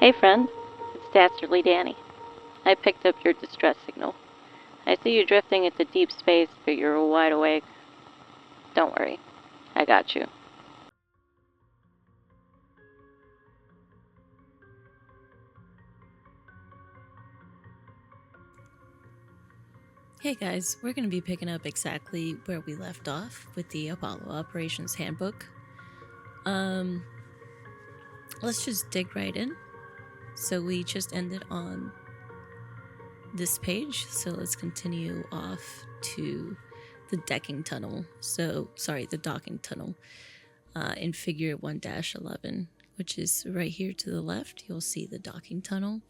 Hey friend, it's Dastardly Dani. I picked up your distress signal. I see you drifting into deep space, but you're wide awake. Don't worry, I got you. Hey guys, we're going to be picking up exactly where we left off with the Apollo Operations Handbook. Let's just dig right in. So we just ended on this page, so let's continue off to the docking tunnel. The docking tunnel in figure 1-11, which is right here to the left. You'll see the docking tunnel.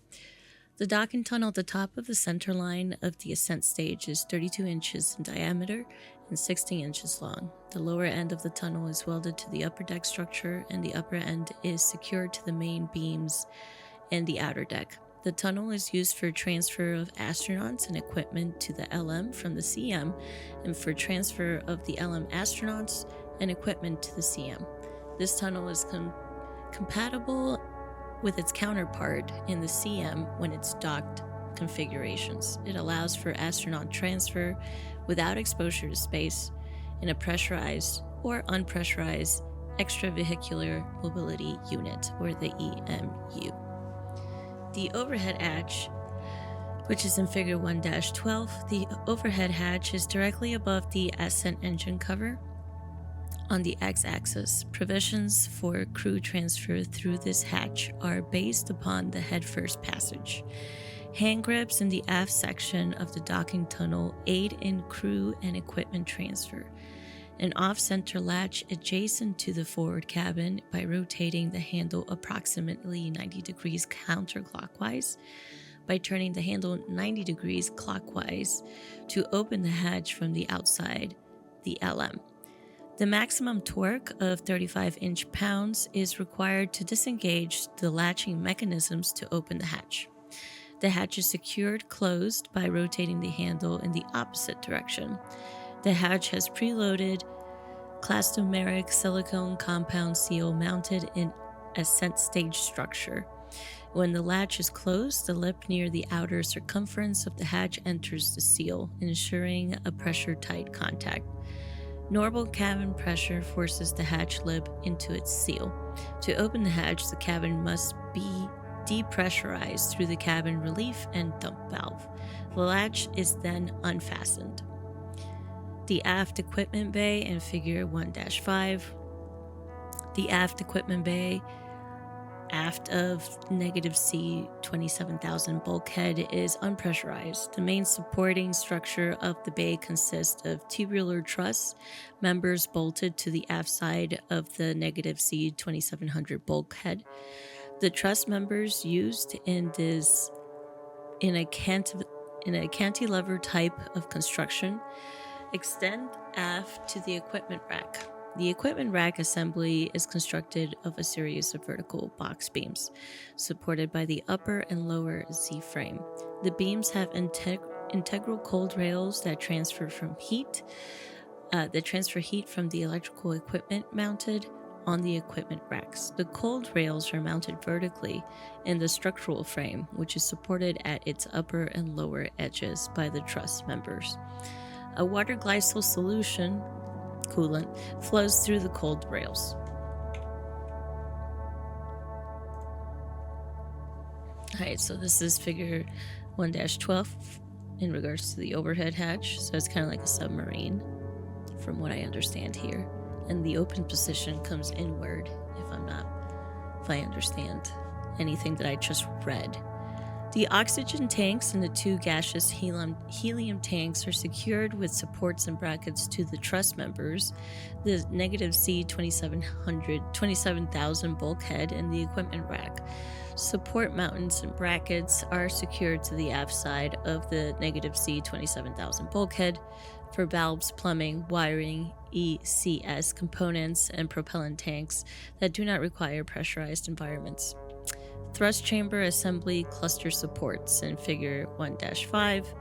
The docking tunnel at the top of the center line of the ascent stage is 32 inches in diameter and 16 inches long. The lower end of the tunnel is welded to the upper deck structure, and the upper end is secured to the main beams and the outer deck. The tunnel is used for transfer of astronauts and equipment to the LM from the CM, and for transfer of the LM astronauts and equipment to the CM. This tunnel is compatible with its counterpart in the CM when it's docked configurations. It allows for astronaut transfer without exposure to space in a pressurized or unpressurized extravehicular mobility unit, or the EMU. The overhead hatch, which is in figure 1-12, the overhead hatch is directly above the ascent engine cover. On the x-axis, provisions for crew transfer through this hatch are based upon the head-first passage. Hand grips in the aft section of the docking tunnel aid in crew and equipment transfer. An off-center latch adjacent to the forward cabin by rotating the handle approximately 90 degrees counterclockwise. By turning the handle 90 degrees clockwise to open the hatch from the outside, the LM. The maximum torque of 35 inch-pounds is required to disengage the latching mechanisms to open the hatch. The hatch is secured closed by rotating the handle in the opposite direction. The hatch has preloaded clastomeric silicone compound seal mounted in ascent stage structure. When the latch is closed, the lip near the outer circumference of the hatch enters the seal, ensuring a pressure-tight contact. Normal cabin pressure forces the hatch lip into its seal. To open the hatch, the cabin must be depressurized through the cabin relief and dump valve. The latch is then unfastened. The aft equipment bay in figure 1-5. The aft equipment bay, aft of -C 27,000 bulkhead, is unpressurized. The main supporting structure of the bay consists of tubular truss members bolted to the aft side of the -C 2700 bulkhead. The truss members used in a cantilever type of construction extend aft to the equipment rack. The equipment rack assembly is constructed of a series of vertical box beams, supported by the upper and lower Z-frame. The beams have integral cold rails that transfer heat from the electrical equipment mounted on the equipment racks. The cold rails are mounted vertically in the structural frame, which is supported at its upper and lower edges by the truss members. A water glycol solution coolant flows through the cold rails. Alright, so this is figure 1-12 in regards to the overhead hatch. So it's kind of like a submarine from what I understand here. And the open position comes inward if I understand anything that I just read. The oxygen tanks and the two gaseous helium tanks are secured with supports and brackets to the truss members, the -C 27,000 bulkhead, and the equipment rack. Support mounts and brackets are secured to the aft side of the -C 27,000 bulkhead for valves, plumbing, wiring, ECS components, and propellant tanks that do not require pressurized environments. Thrust chamber assembly cluster supports in figure 1-5.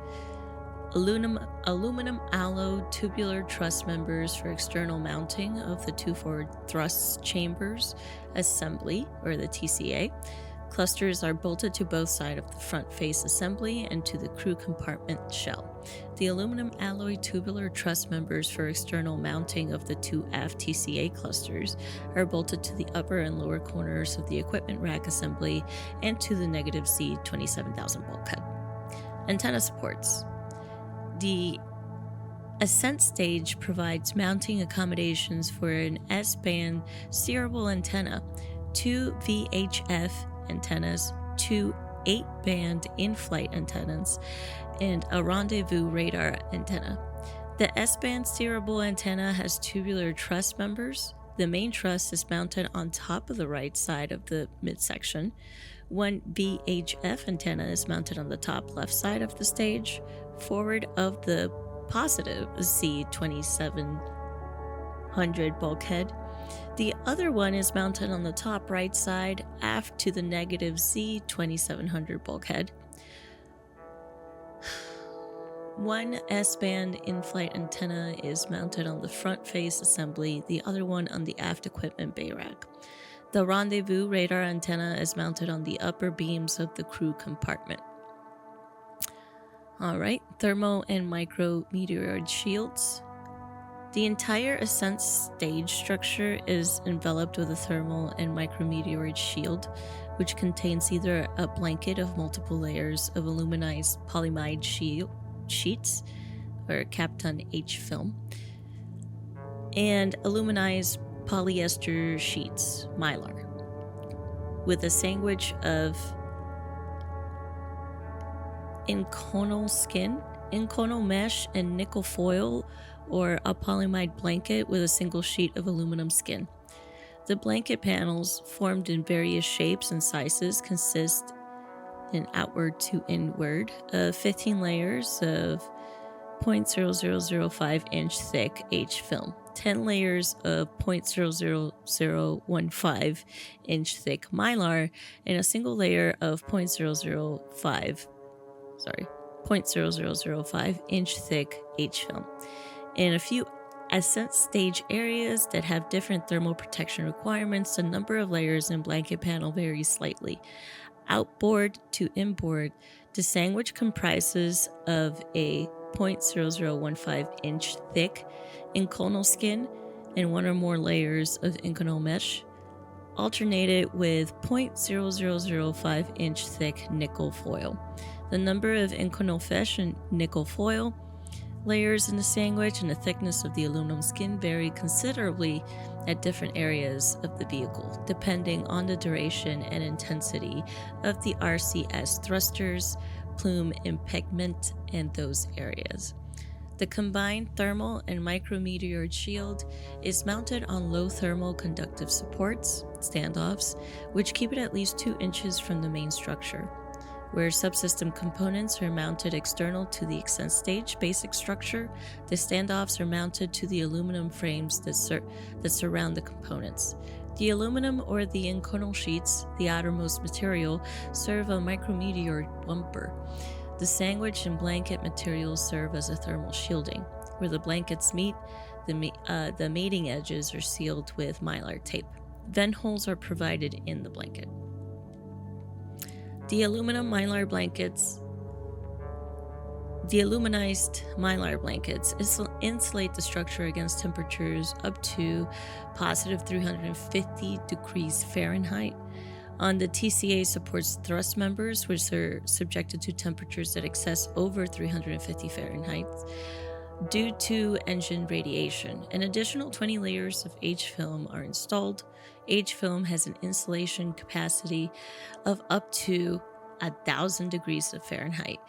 Aluminum alloy tubular truss members for external mounting of the two forward thrust chambers assembly, or the TCA. Clusters are bolted to both sides of the front face assembly and to the crew compartment shell. The aluminum alloy tubular truss members for external mounting of the two aft TCA clusters are bolted to the upper and lower corners of the equipment rack assembly and to the negative Z 27,000 bulkhead. Antenna supports. The ascent stage provides mounting accommodations for an S-band steerable antenna, 2 VHF antennas, 2 8-band in-flight antennas, and a rendezvous radar antenna. The S-band steerable antenna has tubular truss members. The main truss is mounted on top of the right side of the midsection. One VHF antenna is mounted on the top left side of the stage, forward of the positive Z2700 bulkhead. The other one is mounted on the top right side, aft to the negative Z2700 bulkhead. One S-band in-flight antenna is mounted on the front face assembly, the other one on the aft equipment bay rack. The rendezvous radar antenna is mounted on the upper beams of the crew compartment. Alright, thermo and micrometeoroid shields. The entire ascent stage structure is enveloped with a thermal and micrometeoroid shield, which contains either a blanket of multiple layers of aluminized polyimide sheets, or Kapton H film, and aluminized polyester sheets, mylar, with a sandwich of inconel skin, inconel mesh, and nickel foil, or a polyimide blanket with a single sheet of aluminum skin. The blanket panels, formed in various shapes and sizes, consist in outward to inward of 15 layers of 0.0005 inch thick H film, 10 layers of 0.00015 inch thick mylar, and a single layer of 0.0005 inch thick H film. In a few ascent stage areas that have different thermal protection requirements, the number of layers in blanket panel varies slightly. Outboard to inboard, the sandwich comprises of a 0.0015 inch thick inconel skin and one or more layers of inconel mesh, alternated with 0.0005 inch thick nickel foil. The number of inconel mesh and nickel foil layers in the sandwich and the thickness of the aluminum skin vary considerably at different areas of the vehicle, depending on the duration and intensity of the RCS thrusters, plume impingement, and those areas. The combined thermal and micrometeoroid shield is mounted on low thermal conductive supports, standoffs, which keep it at least 2 inches from the main structure. Where subsystem components are mounted external to the ascent stage basic structure, the standoffs are mounted to the aluminum frames that surround the components. The aluminum or the inconel sheets, the outermost material, serve a micrometeoroid bumper. The sandwich and blanket materials serve as a thermal shielding. Where the blankets meet, the mating edges are sealed with mylar tape. Vent holes are provided in the blanket. The aluminized mylar blankets insulate the structure against temperatures up to positive 350 degrees Fahrenheit. On the TCA supports thrust members, which are subjected to temperatures that excess over 350 Fahrenheit due to engine radiation. An additional 20 layers of H-film are installed. H-film has an insulation capacity of up to 1,000 degrees of Fahrenheit.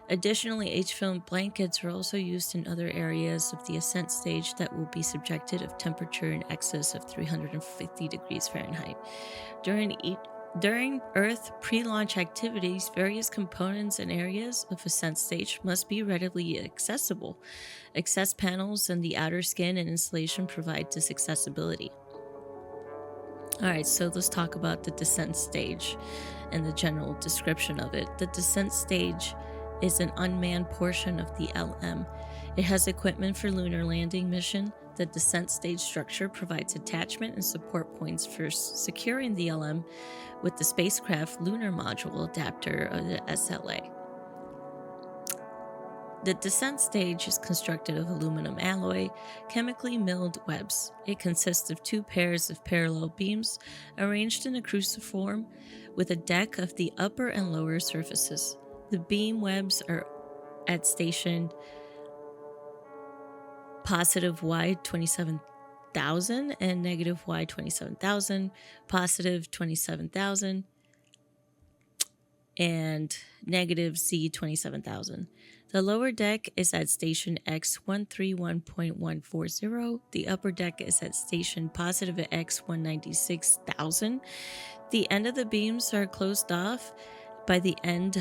Additionally, H-film blankets are also used in other areas of the ascent stage that will be subjected of temperature in excess of 350 degrees Fahrenheit. During Earth pre-launch activities, various components and areas of ascent stage must be readily accessible. Access panels and the outer skin and insulation provide this accessibility. Alright, so let's talk about the descent stage and the general description of it. The descent stage is an unmanned portion of the LM. It has equipment for lunar landing mission. The descent stage structure provides attachment and support points for securing the LM with the spacecraft Lunar Module adapter of the SLA. The descent stage is constructed of aluminum alloy, chemically milled webs. It consists of 2 pairs of parallel beams arranged in a cruciform with a deck of the upper and lower surfaces. The beam webs are at station positive Y 27,000 and negative Y 27,000, positive 27,000, and negative Z 27,000. The lower deck is at station X 131.140. The upper deck is at station positive X 196,000. The end of the beams are closed off by the end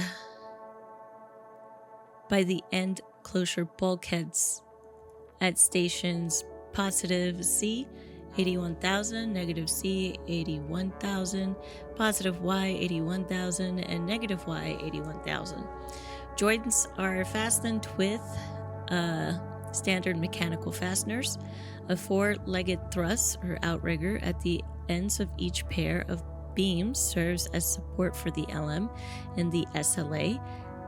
closure bulkheads at stations positive C 81,000, negative C 81,000, positive Y 81,000, and negative Y 81,000. Joints are fastened with standard mechanical fasteners, a 4-legged truss or outrigger at the ends of each pair of beams serves as support for the LM and the SLA,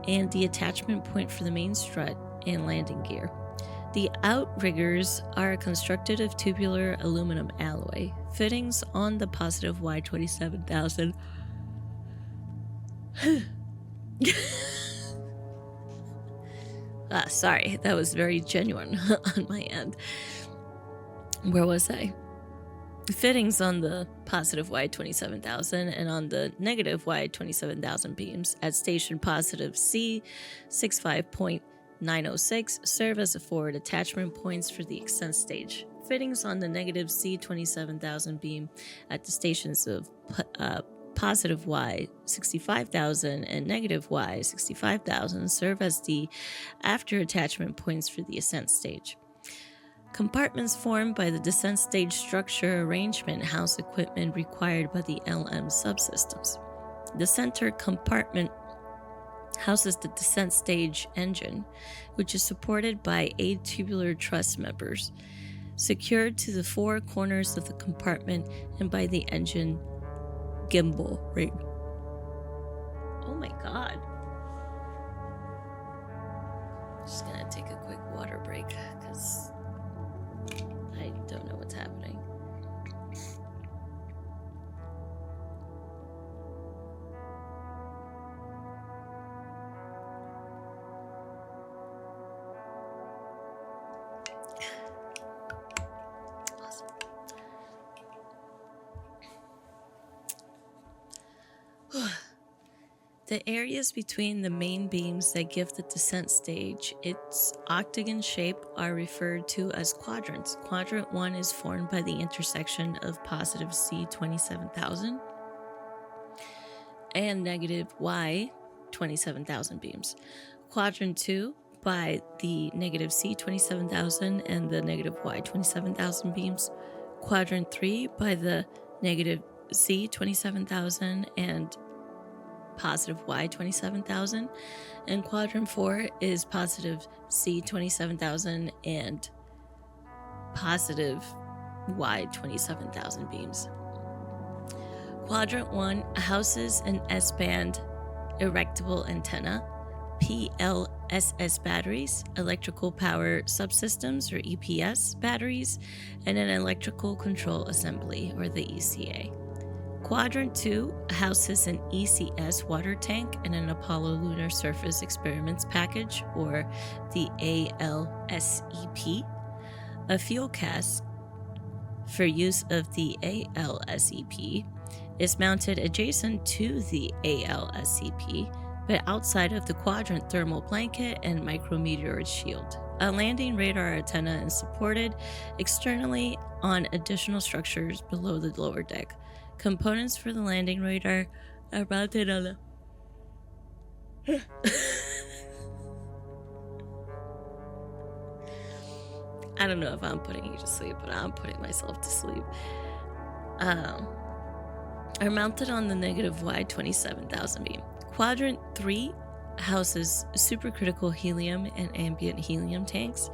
and the attachment point for the main strut and landing gear. The outriggers are constructed of tubular aluminum alloy. Fittings on the positive Y 27,000 sorry, that was very genuine on my end. Where was I? Fittings on the positive Y 27,000 and on the negative Y 27,000 beams at station positive C 65.906 serve as a forward attachment points for the ascent stage. Fittings on the negative C 27,000 beam at the stations of positive Y 65,000 and negative Y 65,000 serve as the after attachment points for the ascent stage. Compartments formed by the descent stage structure arrangement house equipment required by the LM subsystems. The center compartment houses the descent stage engine, which is supported by 8 tubular truss members, secured to the 4 corners of the compartment and by the engine gimbal ring. Oh my god. Just gonna take a quick water break because I don't know what's happening. The areas between the main beams that give the descent stage its octagon shape are referred to as quadrants. Quadrant 1 is formed by the intersection of positive C 27,000 and negative Y 27,000 beams. Quadrant 2 by the negative C 27,000 and the negative Y 27,000 beams. Quadrant 3 by the negative C 27,000 and positive Y 27,000, and quadrant 4 is positive C 27,000 and positive Y 27,000 beams. Quadrant 1 houses an S-band erectable antenna, PLSS batteries, electrical power subsystems or EPS batteries, and an electrical control assembly or the ECA. Quadrant 2 houses an ECS water tank and an Apollo Lunar Surface Experiments package, or the ALSEP, a fuel cask for use of the ALSEP is mounted adjacent to the ALSEP, but outside of the quadrant thermal blanket and micrometeoroid shield. A landing radar antenna is supported externally on additional structures below the lower deck. Components for the landing radar are mounted on the I don't know if I'm putting you to sleep, but I'm putting myself to sleep. Are mounted on the negative Y 27,000 beam. Quadrant 3 houses supercritical helium and ambient helium tanks.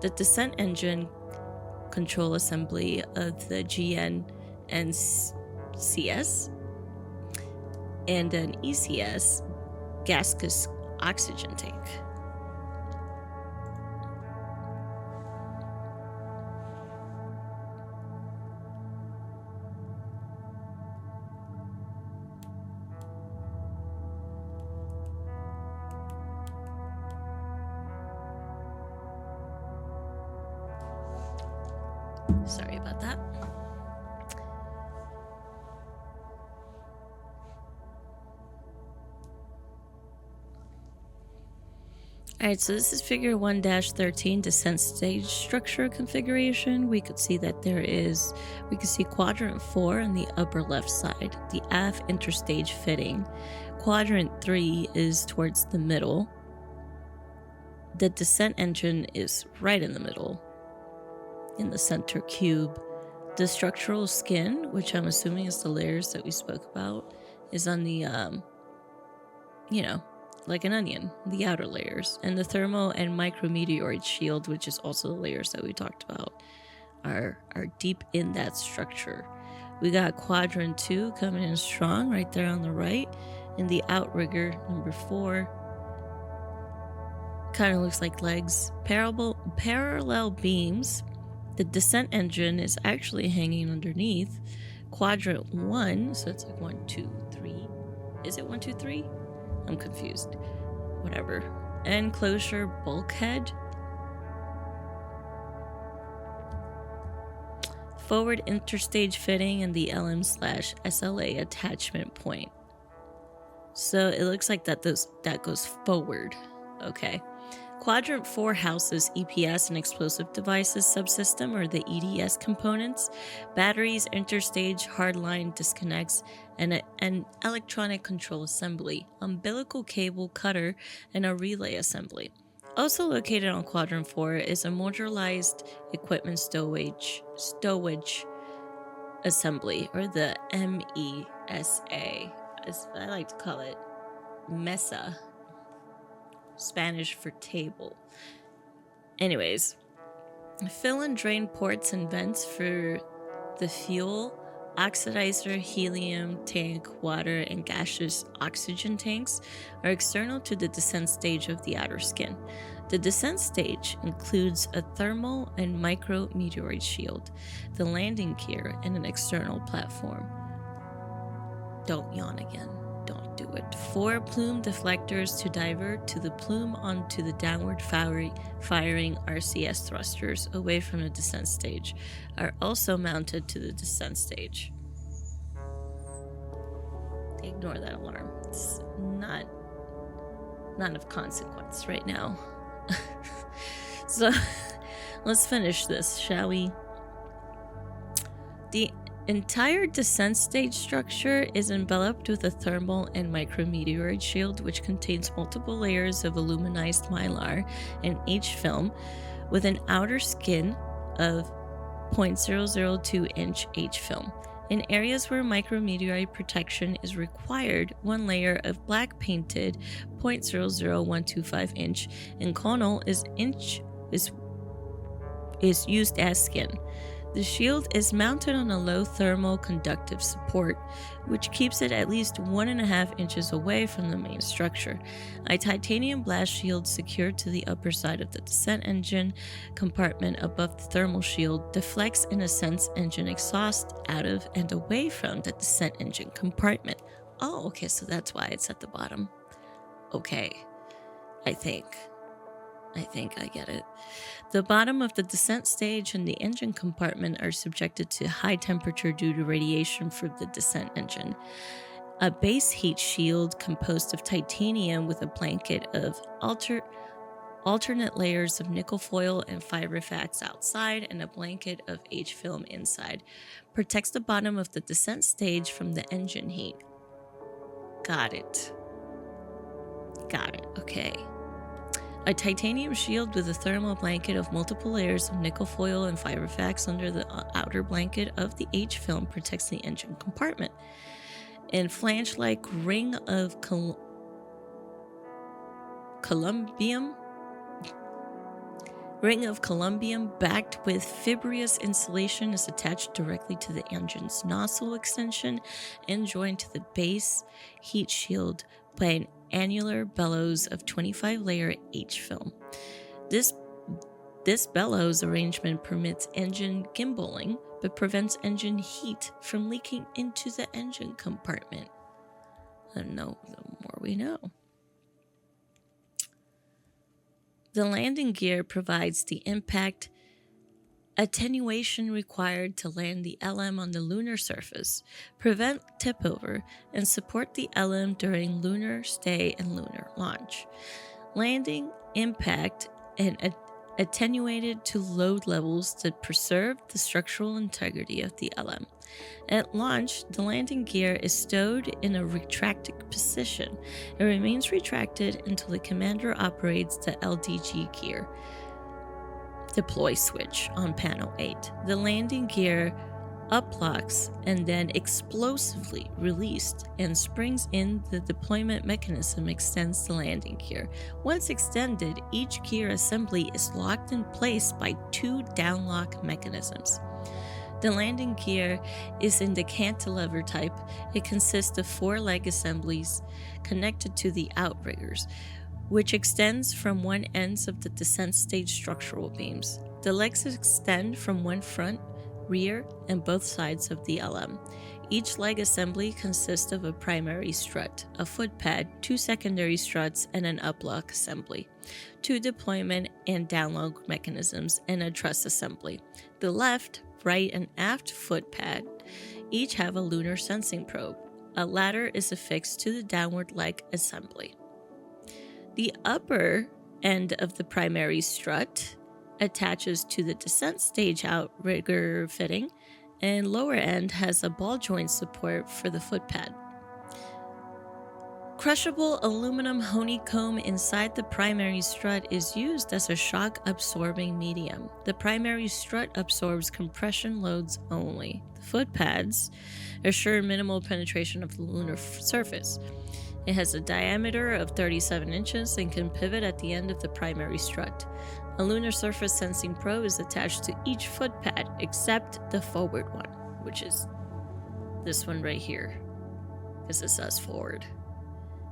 The descent engine control assembly of the GN and CS, and an ECS, gaseous oxygen tank. Sorry about that. Alright, so this is figure 1-13, descent stage structure configuration. We could see that we could see quadrant 4 on the upper left side, the aft interstage fitting. Quadrant 3 is towards the middle. The descent engine is right in the middle, in the center cube. The structural skin, which I'm assuming is the layers that we spoke about, is on the, like an onion, the outer layers. And the thermo and micrometeoroid shield, which is also the layers that we talked about, are deep in that structure. We got quadrant 2 coming in strong right there on the right. And the outrigger, number 4, kind of looks like legs. Parallel beams. The descent engine is actually hanging underneath. Quadrant 1, so it's like 1, 2, 3. Is it 1, 2, 3? I'm confused. Whatever. Enclosure bulkhead. Forward interstage fitting and the LM/SLA attachment point. So it looks like that goes forward. Okay. Quadrant 4 houses EPS and explosive devices subsystem, or the EDS components, batteries, interstage, hardline disconnects, and an electronic control assembly, umbilical cable cutter, and a relay assembly. Also located on Quadrant 4 is a modularized equipment stowage assembly, or the MESA, as I like to call it, MESA. Spanish for table. Anyways, fill and drain ports and vents for the fuel, oxidizer, helium tank, water, and gaseous oxygen tanks are external to the descent stage of the outer skin. The descent stage includes a thermal and micrometeoroid shield, the landing gear, and an external platform. Don't yawn again. Don't do it. 4 plume deflectors to divert to the plume onto the downward firing RCS thrusters away from the descent stage are also mounted to the descent stage. Ignore that alarm. It's not of consequence right now. So let's finish this, shall we? The entire descent stage structure is enveloped with a thermal and micrometeoroid shield, which contains multiple layers of aluminized mylar and H film with an outer skin of 0.002 inch H film. In areas where micrometeoroid protection is required, one layer of black painted 0.00125 inch and conal is used as skin. The shield is mounted on a low thermal conductive support, which keeps it at least 1.5 inches away from the main structure. A titanium blast shield secured to the upper side of the descent engine compartment above the thermal shield deflects and ascends engine exhaust out of and away from the descent engine compartment. Oh, okay, so that's why it's at the bottom. Okay, I think I get it. The bottom of the descent stage and the engine compartment are subjected to high temperature due to radiation from the descent engine. A base heat shield composed of titanium with a blanket of alternate layers of nickel foil and fiber fats outside and a blanket of H film inside protects the bottom of the descent stage from the engine heat. Got it. Okay. A titanium shield with a thermal blanket of multiple layers of nickel foil and fiber fats under the outer blanket of the H film protects the engine compartment. And flange-like ring of columbium Ring of columbium backed with fibrous insulation is attached directly to the engine's nozzle extension and joined to the base heat shield by an annular bellows of 25-layer H-film. This bellows arrangement permits engine gimbaling, but prevents engine heat from leaking into the engine compartment. And the more we know. The landing gear provides the impact attenuation required to land the LM on the lunar surface, prevent tipover, and support the LM during lunar stay and lunar launch. Landing, impact, and attenuated to load levels that preserve the structural integrity of the LM. At launch, the landing gear is stowed in a retracted position. It remains retracted until the commander operates the LDG gear deploy switch on panel 8. The landing gear uplocks and then explosively released, and springs in the deployment mechanism extends the landing gear. Once extended, each gear assembly is locked in place by 2 downlock mechanisms. The landing gear is in the cantilever type. It consists of 4 leg assemblies connected to the outriggers, which extends from one ends of the descent stage structural beams. The legs extend from one front, rear, and both sides of the LM. Each leg assembly consists of a primary strut, a foot pad, 2 secondary struts, and an uplock assembly, 2 deployment and download mechanisms, and a truss assembly. The left, right, and aft foot pad each have a lunar sensing probe. A ladder is affixed to the downward leg assembly. The upper end of the primary strut attaches to the descent stage outrigger fitting, and lower end has a ball joint support for the foot pad. Crushable aluminum honeycomb inside the primary strut is used as a shock-absorbing medium. The primary strut absorbs compression loads only. The foot pads assure minimal penetration of the lunar surface. It has a diameter of 37 inches and can pivot at the end of the primary strut. A lunar surface sensing probe is attached to each foot pad except the forward one, which is this one right here, because it says forward.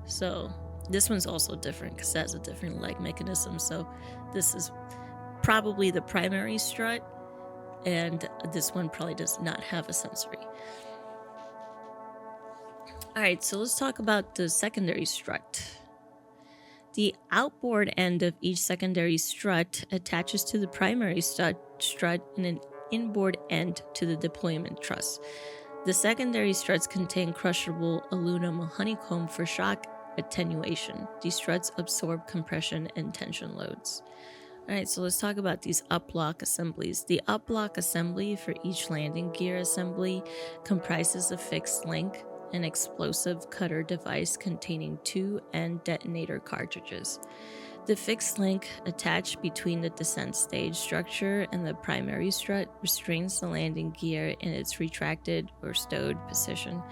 So this one's also different because it has a different leg mechanism. So this is probably the primary strut, and this one probably does not have a sensory. Alright, so let's talk about the secondary strut. The outboard end of each secondary strut attaches to the primary strut and an inboard end to the deployment truss. The secondary struts contain crushable aluminum honeycomb for shock attenuation. These struts absorb compression and tension loads. Alright, so let's talk about these uplock assemblies. The uplock assembly for each landing gear assembly comprises a fixed link, an explosive cutter device containing 2 end detonator cartridges. The fixed link attached between the descent stage structure and the primary strut restrains the landing gear in its retracted or stowed position.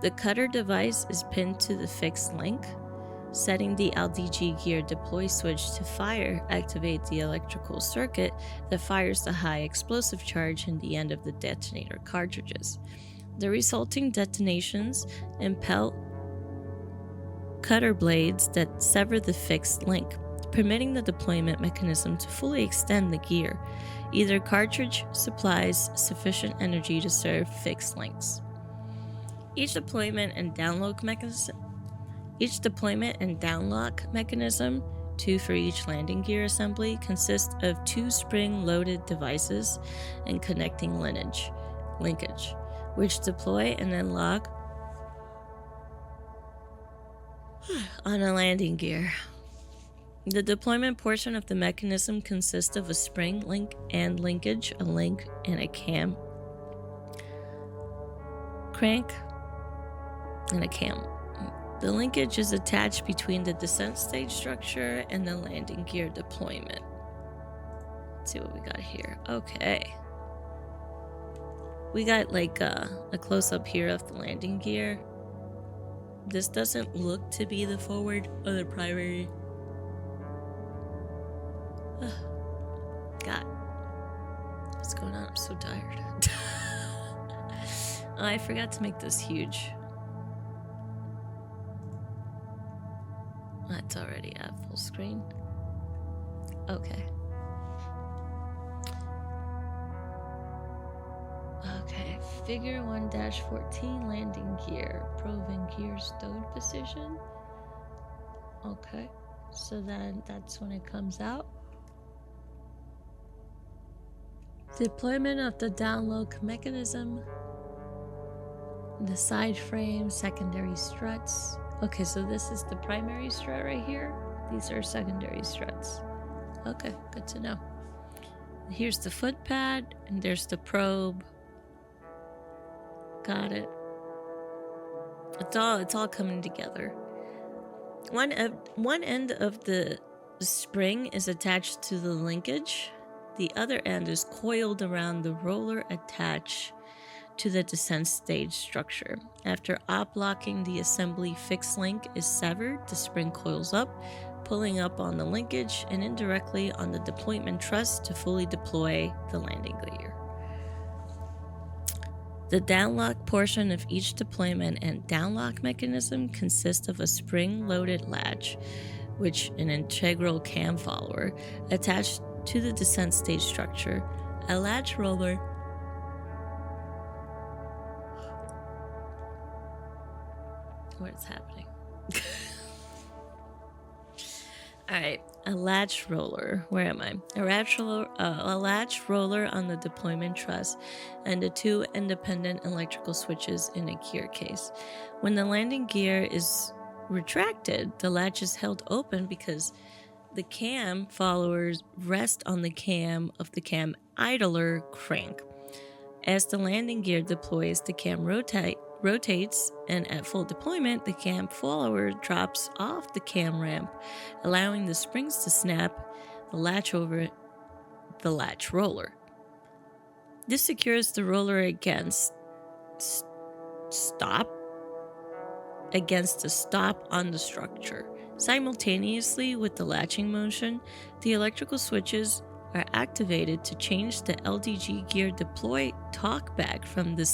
The cutter device is pinned to the fixed link. Setting the LDG gear deploy switch to fire activates the electrical circuit that fires the high explosive charge in the end of the detonator cartridges. The resulting detonations impel cutter blades that sever the fixed link, permitting the deployment mechanism to fully extend the gear. Either cartridge supplies sufficient energy to serve fixed links. Each deployment and downlock mechanism, 2 for each landing gear assembly, consists of 2 spring-loaded devices and connecting linkage, which deploy and then lock on a landing gear. The deployment portion of the mechanism consists of a spring link and linkage, a link, and a cam, crank, and a cam. The linkage is attached between the descent stage structure and the landing gear deployment. Let's see what we got here. Okay. We got like a close-up here of the landing gear. This doesn't look to be the forward or the primary. What's going on? I'm so tired. Oh, I forgot to make this huge. That's already at full screen. Okay. Okay, figure 1-14 landing gear. Probe and gear stowed position. Okay, so then that's when it comes out. Deployment of the download mechanism. The side frame, secondary struts. Okay, so this is the primary strut right here. These are secondary struts. Okay, good to know. Here's the foot pad, and there's the probe. Got it. It's all coming together. One end of the spring is attached to the linkage. The other end is coiled around the roller attached to the descent stage structure. After op-locking, the assembly fixed link is severed. The spring coils up, pulling up on the linkage and indirectly on the deployment truss to fully deploy the landing gear. The downlock portion of each deployment and downlock mechanism consists of a spring-loaded latch, which an integral cam follower, attached to the descent stage structure, a latch roller, what's happening? Alright, a latch roller. Where am I? A latch roller on the deployment truss and the 2 independent electrical switches in a gear case. When the landing gear is retracted, the latch is held open because the cam followers rest on the cam of the cam idler crank. As the landing gear deploys, the cam rotates, and at full deployment, the cam follower drops off the cam ramp, allowing the springs to snap the latch over the latch roller. This secures the roller against the stop on the structure. Simultaneously with the latching motion, the electrical switches are activated to change the LDG gear deploy talkback from the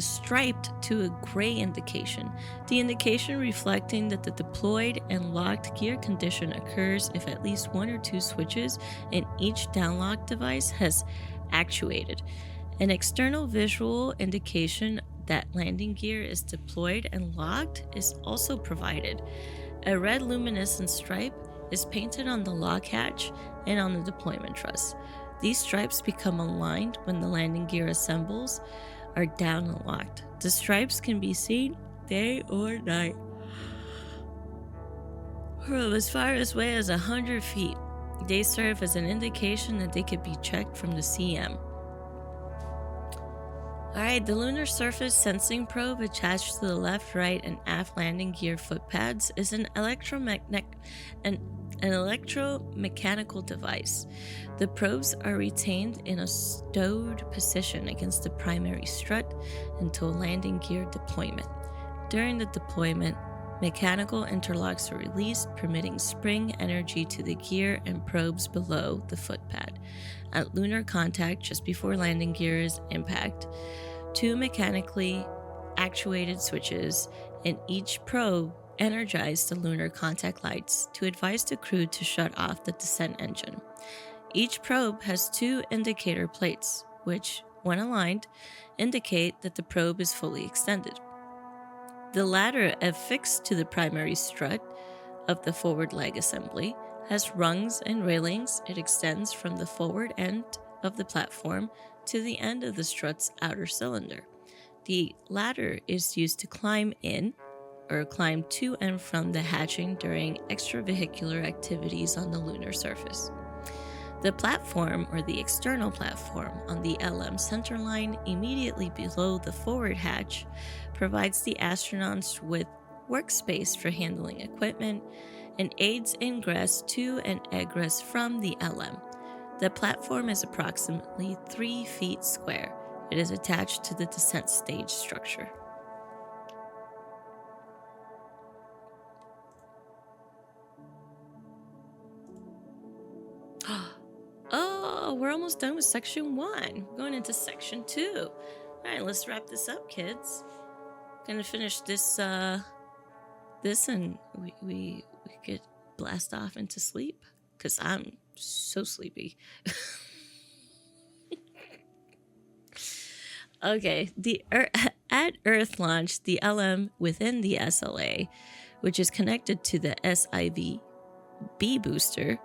striped to a gray indication, the indication reflecting that the deployed and locked gear condition occurs if at least 1 or 2 switches in each downlock device has actuated. An external visual indication that landing gear is deployed and locked is also provided. A red luminescent stripe is painted on the lock hatch and on the deployment truss. These stripes become aligned when the landing gear assembles are down and locked. The stripes can be seen day or night from as far away as 100 feet. They serve as an indication that they could be checked from the CM. Alright, the lunar surface sensing probe attached to the left, right, and aft landing gear foot pads is an electromechanical device. The probes are retained in a stowed position against the primary strut until landing gear deployment. During the deployment, mechanical interlocks are released, permitting spring energy to the gear and probes below the foot pad. At lunar contact, just before landing gear's impact, 2 mechanically actuated switches in each probe energize the lunar contact lights to advise the crew to shut off the descent engine. Each probe has 2 indicator plates, which, when aligned, indicate that the probe is fully extended. The latter, affixed to the primary strut of the forward leg assembly, has rungs and railings. It extends from the forward end of the platform to the end of the strut's outer cylinder. The latter is used to climb in or climb to and from the hatching during extravehicular activities on the lunar surface. The platform, or the external platform, on the LM centerline immediately below the forward hatch provides the astronauts with workspace for handling equipment and aids ingress to and egress from the LM. The platform is approximately 3 feet square. It is attached to the descent stage structure. Oh, we're almost done with section 1. We're going into section 2. All right, let's wrap this up, kids. Gonna finish this and we could blast off into sleep, because I'm so sleepy. Okay, at Earth launch, the LM within the SLA, which is connected to the SIV B booster,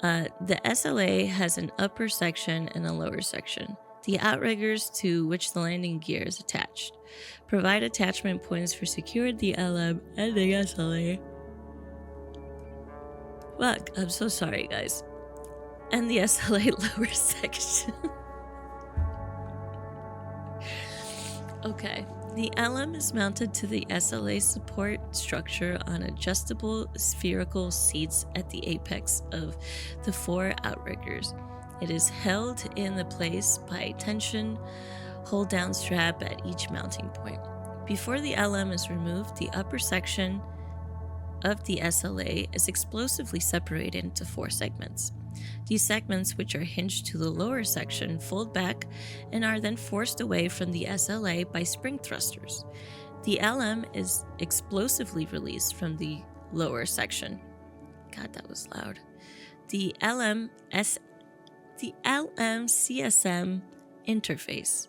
the SLA has an upper section and a lower section. The outriggers to which the landing gear is attached provide attachment points for securing the LM and the SLA. Fuck, I'm so sorry, guys. And the SLA lower section. Okay. The LM is mounted to the SLA support structure on adjustable spherical seats at the apex of the 4 outriggers. It is held in the place by a tension hold-down strap at each mounting point. Before the LM is removed, the upper section of the SLA is explosively separated into 4 segments. These segments, which are hinged to the lower section, fold back and are then forced away from the SLA by spring thrusters. The LM is explosively released from the lower section. God, that was loud. The LM-CSM interface.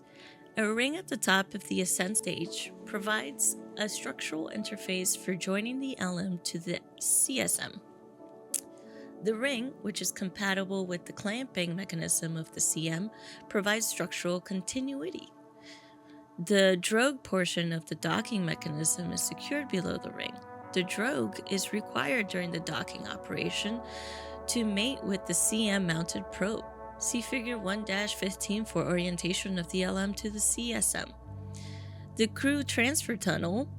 A ring at the top of the ascent stage provides a structural interface for joining the LM to the CSM. The ring, which is compatible with the clamping mechanism of the CM, provides structural continuity. The drogue portion of the docking mechanism is secured below the ring. The drogue is required during the docking operation to mate with the CM-mounted probe. See Figure 1-15 for orientation of the LM to the CSM. The crew transfer tunnel,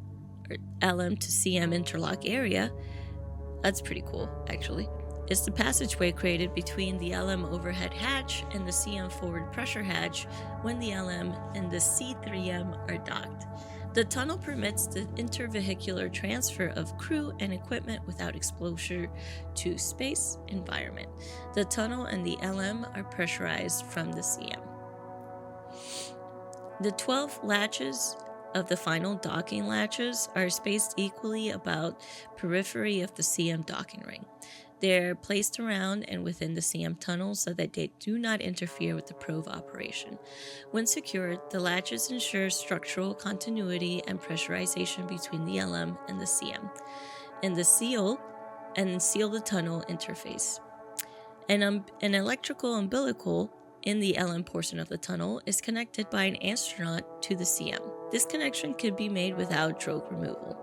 or LM to CM interlock area, that's pretty cool, actually. It's the passageway created between the LM overhead hatch and the CM forward pressure hatch when the LM and the C3M are docked. The tunnel permits the intervehicular transfer of crew and equipment without exposure to space environment. The tunnel and the LM are pressurized from the CM. The 12 latches of the final docking latches are spaced equally about periphery of the CM docking ring. They're placed around and within the CM tunnel so that they do not interfere with the probe operation. When secured, the latches ensure structural continuity and pressurization between the LM and the CM, and seal the tunnel interface. An electrical umbilical in the LM portion of the tunnel is connected by an astronaut to the CM. This connection could be made without drogue removal.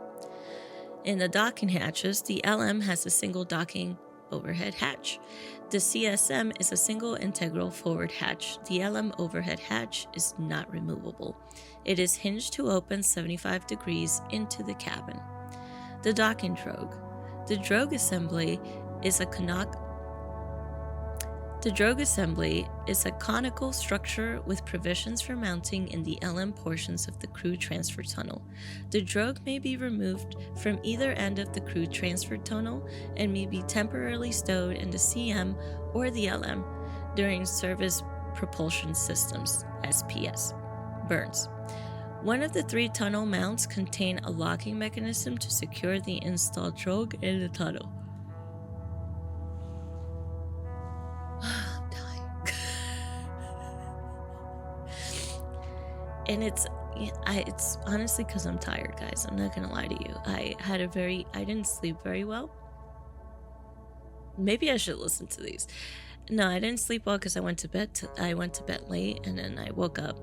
In the docking hatches, the LM has a single docking overhead hatch. The CSM is a single integral forward hatch. The LM overhead hatch is not removable. It is hinged to open 75 degrees into the cabin. The docking drogue. The drogue assembly is a conical structure with provisions for mounting in the LM portions of the crew transfer tunnel. The drogue may be removed from either end of the crew transfer tunnel and may be temporarily stowed in the CM or the LM during service propulsion systems, SPS, burns. One of the 3 tunnel mounts contain a locking mechanism to secure the installed drogue in the tunnel. And it's honestly because I'm tired, guys. I'm not gonna lie to you. I didn't sleep very well. Maybe I should listen to these. No, I didn't sleep well because I went to bed late, and then I woke up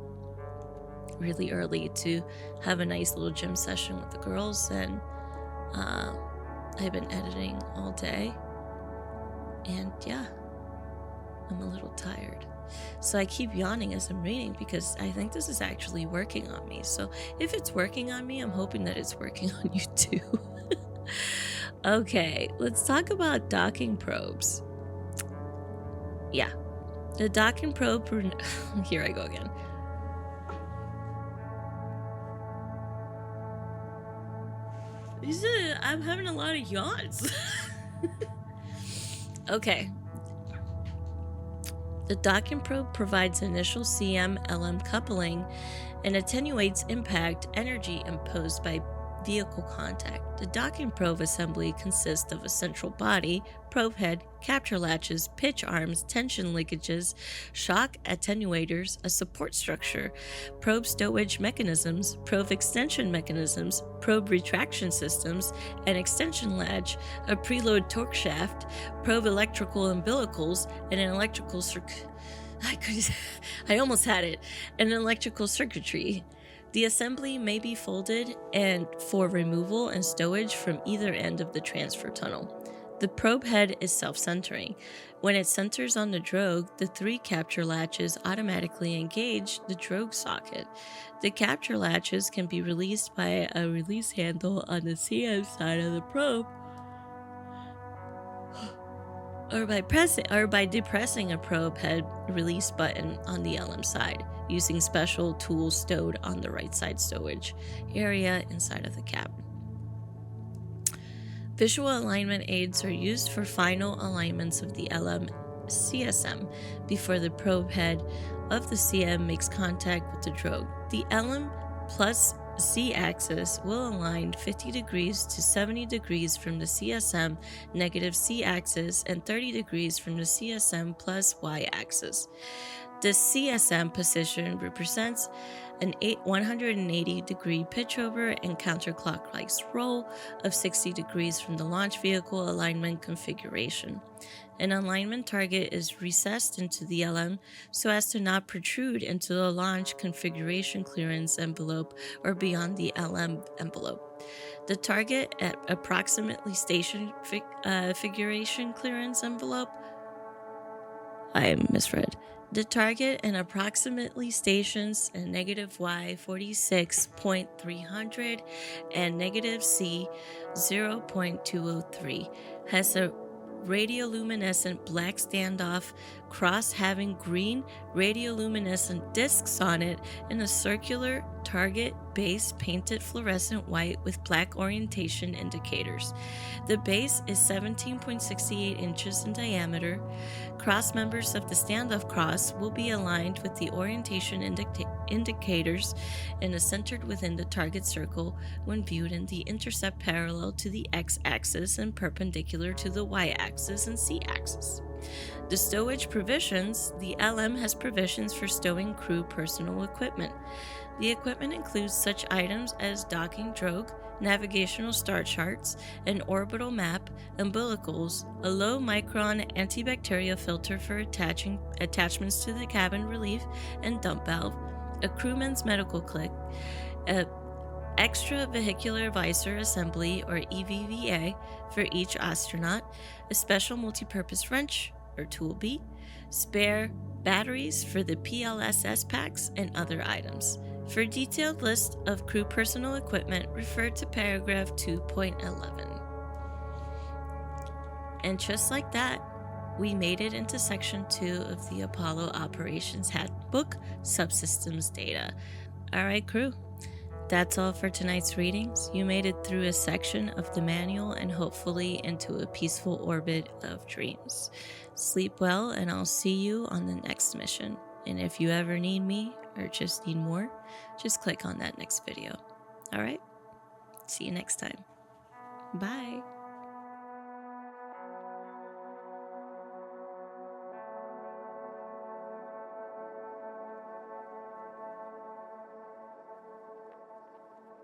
really early to have a nice little gym session with the girls, and I've been editing all day, and yeah, I'm a little tired. So I keep yawning as I'm reading because I think this is actually working on me. So if it's working on me, I'm hoping that it's working on you too. Okay, let's talk about docking probes. Yeah, the docking probe, here I go again. I'm having a lot of yawns. Okay. The docking probe provides initial CM-LM coupling and attenuates impact energy imposed by vehicle contact. The docking probe assembly consists of a central body, probe head, capture latches, pitch arms, tension linkages, shock attenuators, a support structure, probe stowage mechanisms, probe extension mechanisms, probe retraction systems, an extension latch, a preload torque shaft, probe electrical umbilicals, and an electrical I almost had it. An electrical circuitry. The assembly may be folded and for removal and stowage from either end of the transfer tunnel. The probe head is self-centering. When it centers on the drogue, the 3 capture latches automatically engage the drogue socket. The capture latches can be released by a release handle on the CM side of the probe, or by depressing a probe head release button on the LM side, using special tools stowed on the right side stowage area inside of the cabin. Visual alignment aids are used for final alignments of the LM CSM before the probe head of the CM makes contact with the drogue. The LM plus Z-axis will align 50 degrees to 70 degrees from the CSM negative C-axis and 30 degrees from the CSM plus Y-axis. The CSM position represents an 180-degree pitchover and counterclockwise roll of 60 degrees from the launch vehicle alignment configuration. An alignment target is recessed into the LM so as to not protrude into the launch configuration clearance envelope or beyond the LM envelope. The target at approximately station configuration clearance envelope. I misread. The target and approximately stations and negative Y 46.300 and negative C 0.203 has a radioluminescent black standoff cross having green radioluminescent discs on it and a circular target base painted fluorescent white with black orientation indicators. The base is 17.68 inches in diameter. Cross members of the standoff cross will be aligned with the orientation indicators and is centered within the target circle when viewed in the intercept parallel to the x-axis and perpendicular to the y-axis and c-axis. The stowage provisions. The LM has provisions for stowing crew personal equipment. The equipment includes such items as docking drogue, navigational star charts, an orbital map, umbilicals, a low-micron antibacterial filter for attachments to the cabin relief and dump valve, a crewman's medical kit, a extravehicular visor assembly or EVVA for each astronaut, a special multipurpose wrench or tool B, spare batteries for the PLSS packs, and other items. For a detailed list of crew personal equipment, refer to paragraph 2.11. And just like that, we made it into section 2 of the Apollo Operations Handbook, Subsystems Data. Alright crew, that's all for tonight's readings. You made it through a section of the manual and hopefully into a peaceful orbit of dreams. Sleep well, and I'll see you on the next mission. And if you ever need me or just need more, just click on that next video. Alright? See you next time. Bye.